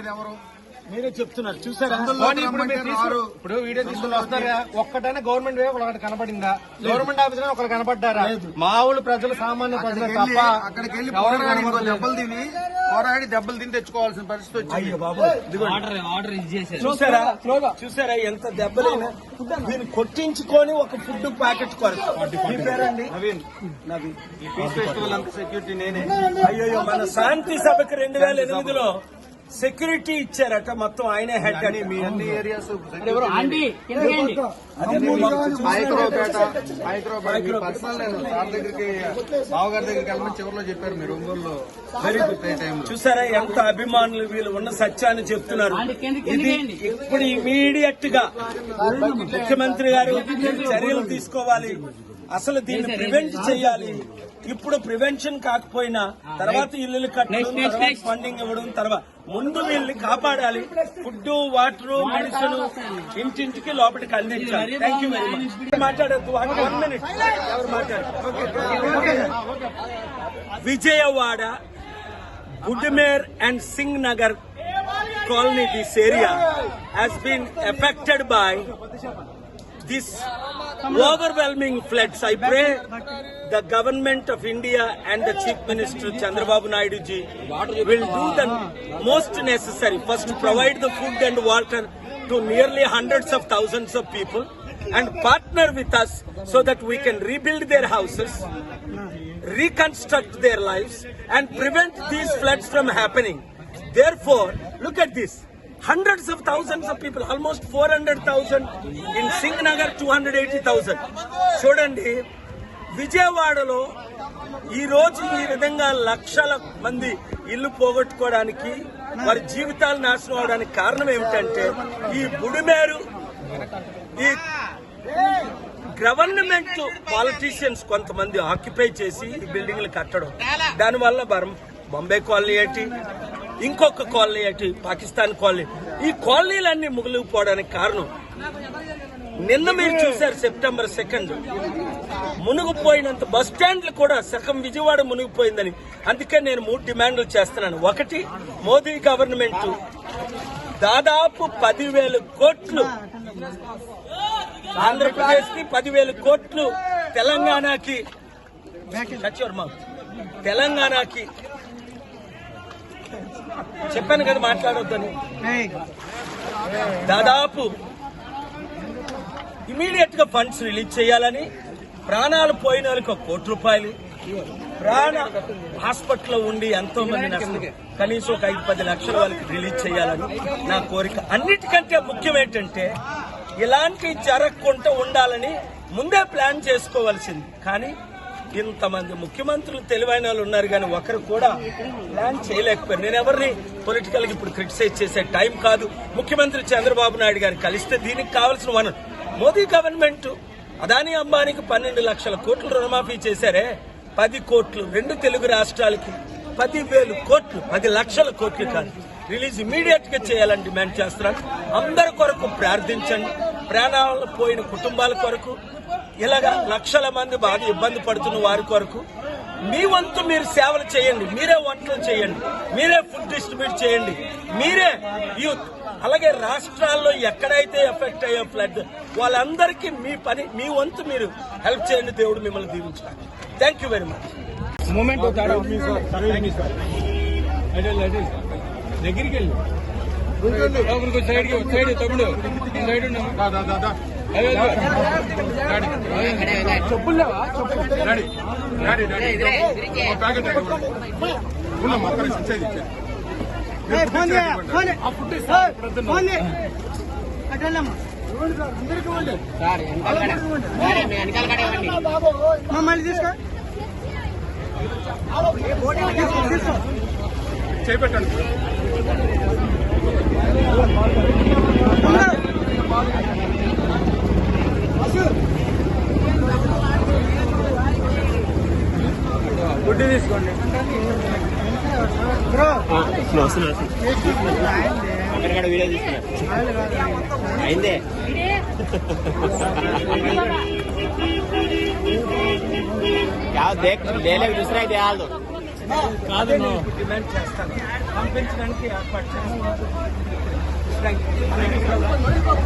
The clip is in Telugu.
రమ్మలేదు ఎవరు? మీరే చెప్తున్నారు చూసారా? ఇప్పుడు వీడియో తీసుకుని వస్తున్నారా? ఒక్కటైనా గవర్నమెంట్ వే ఒకటి కనపడిందా? గవర్నమెంట్ ఆఫీసర్ ఒకరు కనపడ్డారా? మామూలు ప్రజలు, సామాన్య ప్రజలు తప్ప అక్కడికి వెళ్ళి దెబ్బలు తిని తెచ్చుకోవాల్సిన పరిస్థితి వచ్చింది. చూసారా ఎంత దెబ్బలైనా దీన్ని కొట్టించుకొని ఒక ఫుడ్ ప్యాకెట్ కొరకు. మీ పేరండి? నవీన్. ఈ పీస్ ఫెస్టివల్ అంత సెక్యూరిటీ నేనే. అయ్యో, మన శాంతి సభకి 2008లో సెక్యూరిటీ ఇచ్చారట, మొత్తం ఆయనే హెడ్ అని. మీ అన్ని ఏరియాస్ బావగారి దగ్గరికి వెళ్ళమని చివరిలో చెప్పారు. మీరు ఒంగోలులో చూసారా ఎంత అభిమానులు వీళ్ళు ఉన్న సత్యాన్ని చెప్తున్నారు. ఇది ఇప్పుడు ఇమీడియట్ గా ముఖ్యమంత్రి గారు చర్యలు తీసుకోవాలి. అసలు దీన్ని ప్రివెంట్ చేయాలి. ఇప్పుడు ప్రివెన్షన్ కాకపోయినా తర్వాత ఇల్లు కట్టడం, ఫండింగ్ ఇవ్వడం, తర్వాత ముందు వీళ్ళని కాపాడాలి. ఫుడ్, వాటర్, మెడిసిన్ ఇంటింటికి లోపలికి అందించాలి. Thank you very much. మాట్లాడద్దు, 1 minute. ఎవరు మాట్లాడారు? విజయవాడ, గుడ్మేర్ and Singh Nagar colony, this area has been affected by this overwhelming floods. I pray the government of India and the Chief Minister Chandrababu Naidu ji will do the most necessary. First, provide the food and water to nearly hundreds of thousands of people and partner with us so that we can rebuild their houses, reconstruct their lives and prevent these floods from happening. Therefore, look at this. Hundreds of thousands of people, almost 400,000 in Singhnagar, 280,000. చూడండి, విజయవాడలో ఈ రోజు ఈ విధంగా లక్షల మంది ఇల్లు పోగొట్టుకోవడానికి, వారి జీవితాలు నాశనం అవడానికి కారణం ఏమిటంటే ఈ బుడిమేరు, ఈ గవర్నమెంట్ పాలిటీషియన్స్ కొంతమంది ఆక్యుపై చేసి ఈ బిల్డింగ్లు కట్టడం. దానివల్ల బాంబే కాలనీ ఏంటి, ఇంకొక కాలనీ ఏంటి, పాకిస్తాన్ కాలనీ, ఈ కాలనీలన్నీ ముగిలిపోవడానికి కారణం. నిన్న మీరు చూశారు September 2 మునిగిపోయినంత బస్ స్టాండ్లు కూడా సగం విజయవాడ మునిగిపోయిందని. అందుకే నేను 3 డిమాండ్లు చేస్తున్నాను. ఒకటి, మోదీ గవర్నమెంట్ దాదాపు 10,000 కోట్లు ఆంధ్రప్రదేశ్ కి, 10,000 కోట్లు తెలంగాణకి, చెప్పాను కదా మాట్లాడొద్దని. దాదాపు ఇమీడియట్ గా ఫండ్స్ రిలీజ్ చేయాలని, ప్రాణాలు పోయిన వాళ్ళకి 1 కోటి రూపాయలు, హాస్పిటల్లో ఉండి ఎంతో మంది నష్టం, కనీసం ఒక 5-10 లక్షల వాళ్ళకి రిలీజ్ చేయాలని నా కోరిక. అన్నిటికంటే ముఖ్యం ఏంటంటే ఇలాంటి జరగకుండా ఉండాలని ముందే ప్లాన్ చేసుకోవాల్సింది. కానీ ఇంతమంది ముఖ్యమంత్రులు తెలివైన వాళ్ళు ఉన్నారు, కానీ ఒకరు కూడా ప్లాన్ చేయలేకపోయారు. నేను ఎవరిని పొలిటికల్ గా ఇప్పుడు క్రిటిసైజ్ చేసే టైం కాదు. ముఖ్యమంత్రి చంద్రబాబు నాయుడు గారు కలిస్తే దీనికి కావాల్సిన వనరు. మోదీ గవర్నమెంట్ అదానీ అంబానీకి 12 లక్షల కోట్లు రుణమాఫీ చేశారే, 10 కోట్లు 2 తెలుగు రాష్ట్రాలకి, 10,000 కోట్లు, 10 లక్షల కోట్లు కాదు, రిలీజ్ ఇమీడియట్ గా చేయాలని డిమాండ్ చేస్తున్నాను. అందరి కొరకు ప్రార్థించండి. ప్రాణాలు పోయిన కుటుంబాల కొరకు, ఇలాగా లక్షల మంది బాగా ఇబ్బంది పడుతున్న వారి కొరకు మీ వంతు మీరు సేవలు చేయండి. మీరే వంటలు చేయండి, మీరే ఫుడ్ డిస్ట్రిబ్యూట్ చేయండి, మీరే యూత్. అలాగే రాష్ట్రాల్లో ఎక్కడైతే ఎఫెక్ట్ అయ్యే ఫ్లడ్ వాళ్ళందరికీ మీ వంతు మీరు హెల్ప్ చేయండి. దేవుడు మిమ్మల్ని దీవించాలి. Thank you very much. Moment దగ్గరికి వెళ్ళి సైడ్ తమ్ముడు సైడ్ చెప్పులేవా మళ్ళీ తీసుకో చేపట్టండి. గుడ్డు తీసుకోండి. అక్కడ వీడియో తీసుకున్నారు అయిందే. దేలేక दूसरा ही दे हाल दो కాదు, డిమాండ్ చేస్తాను. పంపించడానికి ఏర్పాటు చేస్తాం. Thank you.